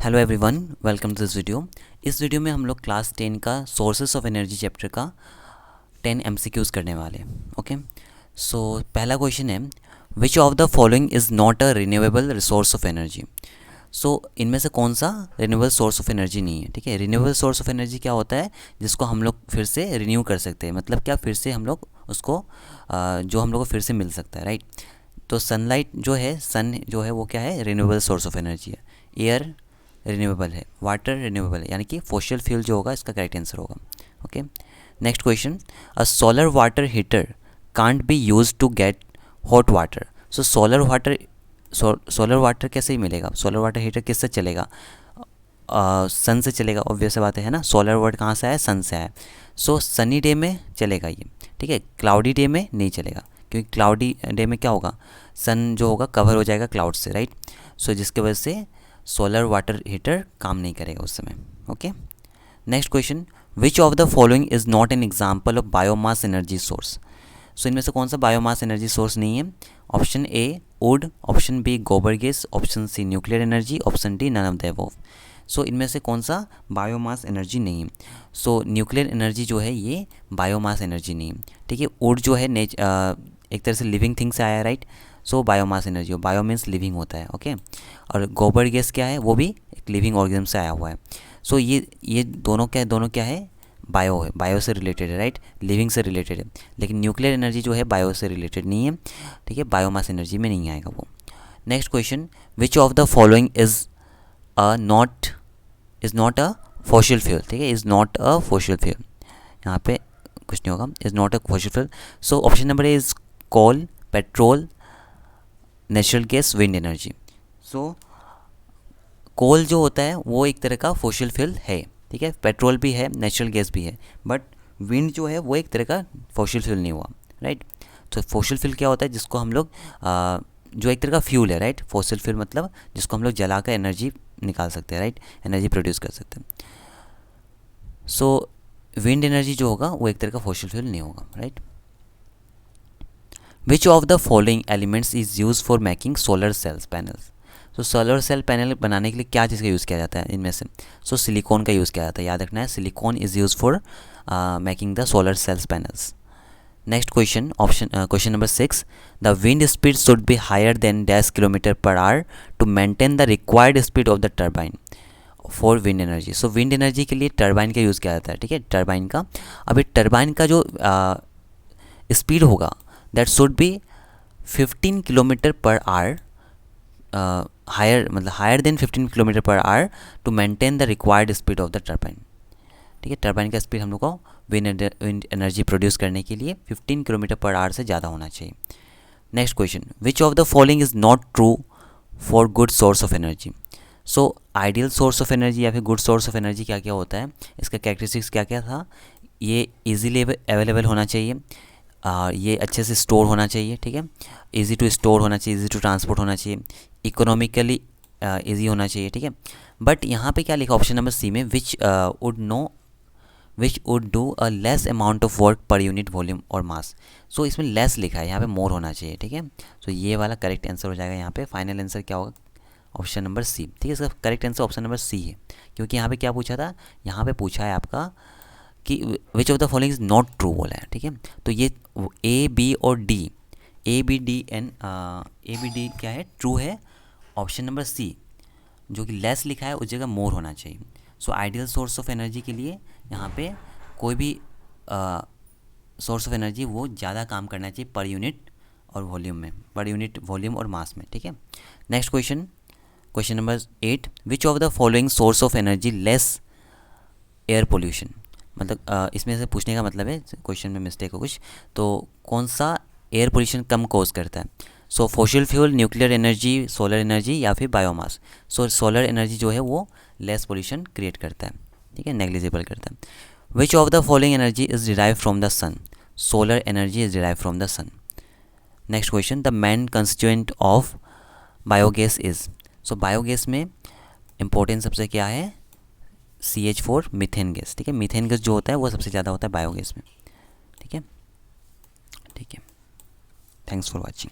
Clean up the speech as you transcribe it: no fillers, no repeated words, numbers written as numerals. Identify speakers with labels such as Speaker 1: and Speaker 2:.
Speaker 1: Hello everyone, welcome to this video. इस वीडियो में हम लोग क्लास 10 का सोर्सेस ऑफ एनर्जी चैप्टर का 10 एमसीक्यूज़ करने वाले हैं। ओके, सो पहला क्वेश्चन है, which of the following is not a renewable resource of energy. So इनमें से कौन सा रिन्यूएबल सोर्स ऑफ एनर्जी नहीं है। ठीक है, रिन्यूएबल सोर्स ऑफ एनर्जी क्या होता है, जिसको हम लोग फिर से रिन्यू कर सकते हैं, मतलब क्या, फिर से हम लोग उसको जो हम लोग को फिर से मिल सकता है, राइट। तो सनलाइट जो है, सन जो है वो क्या है, रिन्यूएबल सोर्स ऑफ एनर्जी है। एयर रिन्यूएबल है, वाटर रिन्यूएबल है, यानी कि फॉसिल फ्यूल जो होगा इसका करेक्ट आंसर होगा। Okay, next question, a solar water heater can't be use to get hot water. So solar water कैसे ही मिलेगा, सोलर वाटर हीटर किससे चलेगा, सन से चलेगा, ऑब्वियस बात है ना। सोलर वाटर कहाँ से आया, सन से आया। सो सनी डे में चलेगा ये, ठीक है। क्लाउडी डे में नहीं चलेगा, क्योंकि क्लाउडी डे में क्या होगा, सन जो होगा कवर हो जाएगा क्लाउड से, राइट। सो जिसके वजह से सोलर वाटर हीटर काम नहीं करेगा उस समय। Okay, next question, which of the following is not an example of biomass energy source. So इनमें से कौन सा बायोमास एनर्जी सोर्स नहीं है। Option A wood, option B गोबर gas, option C nuclear energy, option D none of the above. So इनमें से कौन सा बायोमास एनर्जी नहीं है। सो न्यूक्लियर एनर्जी जो है ये बायोमास एनर्जी नहीं है, ठीक है। वुड जो है एक तरह से लिविंग थिंग से आया है, right. So biomass energy, bio means living होता है, ओके। और गोबर गैस क्या है, वो भी एक लिविंग ऑर्गेनिज्म से आया हुआ है। सो ये दोनों क्या है, बायो है, बायो से रिलेटेड है, राइट, लिविंग से रिलेटेड है। लेकिन न्यूक्लियर एनर्जी जो है बायो से रिलेटेड नहीं है, ठीक है, बायोमास एनर्जी में नहीं आएगा वो। Next question, which of the following is not a fossil fuel, ठीक है, is not a fossil fuel, यहाँ पे कुछ नहीं होगा, is not a fossil fuel. So option number A is coal, petrol, natural gas, wind energy. So coal जो होता है वो एक तरह का फॉसिल फ्यूल है, ठीक है, पेट्रोल भी है, नेचुरल गैस भी है, बट विंड जो है वो एक तरह का फॉसिल फ्यूल नहीं हुआ, राइट। तो फॉसिल फ्यूल क्या होता है, जिसको हम लोग जो एक तरह का फ्यूल है, राइट। फॉसिल फ्यूल मतलब जिसको हम लोग जला कर एनर्जी निकाल सकते हैं, राइट, एनर्जी प्रोड्यूस कर सकते हैं। सो विंड एनर्जी जो होगा वो एक तरह का फॉसिल फ्यूल नहीं होगा, right. Which of the following elements is use for making solar cells panels. तो सोलर सेल पैनल बनाने के लिए क्या चीज़ का यूज़ किया जाता है इनमें से। सो सिलिकॉन का यूज़ किया जाता है, याद रखना है, silicon is use for making the solar cells panels. Next question, question number 6, the wind speed should be higher than 10 kilometre per hour to maintain the required speed of the turbine for wind energy. So wind energy के लिए turbine का use किया जाता है, ठीक है, turbine का। अभी टर्बाइन का जो स्पीड होगा that should be 15 kilometre per hour, higher मतलब higher than 15 kilometre per hour to maintain the required speed of the turbine, ठीक है। टर्बाइन का स्पीड हम लोग को विंड एनर्जी प्रोड्यूस करने के लिए 15 किलोमीटर पर आवर से ज़्यादा होना चाहिए। Next question, which of the following is not true for good source of energy. So ideal source of energy या फिर गुड सोर्स ऑफ एनर्जी क्या क्या होता है, इसका कैरेक्टरिस्टिक्स क्या क्या था, ये इजीली अवेलेबल होना चाहिए, ये अच्छे से स्टोर होना चाहिए, ठीक है, इजी टू स्टोर होना चाहिए, इजी टू ट्रांसपोर्ट होना चाहिए, इकोनॉमिकली इजी होना चाहिए, ठीक है। बट यहाँ पे क्या लिखा ऑप्शन नंबर सी में, which would do a less amount of work per unit volume और मास। सो इसमें लेस लिखा है, यहाँ पे मोर होना चाहिए, ठीक है। सो ये वाला करेक्ट आंसर हो जाएगा, यहाँ पे फाइनल आंसर क्या होगा, ऑप्शन नंबर सी, ठीक है। इसका correct answer option number C है, क्योंकि यहाँ पे क्या पूछा था, यहाँ पे पूछा है आपका कि विच of the following is not true बोला है, ठीक है। तो ये ए बी और डी, ए बी डी क्या है, ट्रू है। ऑप्शन नंबर सी जो कि लेस लिखा है उस जगह मोर होना चाहिए। So ideal source of energy के लिए यहाँ पे कोई भी सोर्स ऑफ एनर्जी वो ज़्यादा काम करना चाहिए पर यूनिट और वॉल्यूम में, पर यूनिट वॉल्यूम और मास में, ठीक है। Next question, question number 8, which of the following source of energy less air pollution. मतलब इसमें से पूछने का मतलब है क्वेश्चन में मिस्टेक हो कुछ, तो कौन सा एयर पोल्यूशन कम कॉज करता है। So fossil fuel, nuclear energy, solar energy या फिर बायोमास। सो सोलर एनर्जी जो है वो लेस पोल्यूशन क्रिएट करता है, ठीक है, नेग्लिजिबल करता है। Which of the following energy is derive from the sun. Solar energy is derive from the sun. Next question, the main constituent of biogas is. So biogas में important सबसे क्या है, CH4 मीथेन गैस, ठीक है। Methane gas जो होता है वो सबसे ज़्यादा होता है बायोगैस में, ठीक है। Thanks for watching.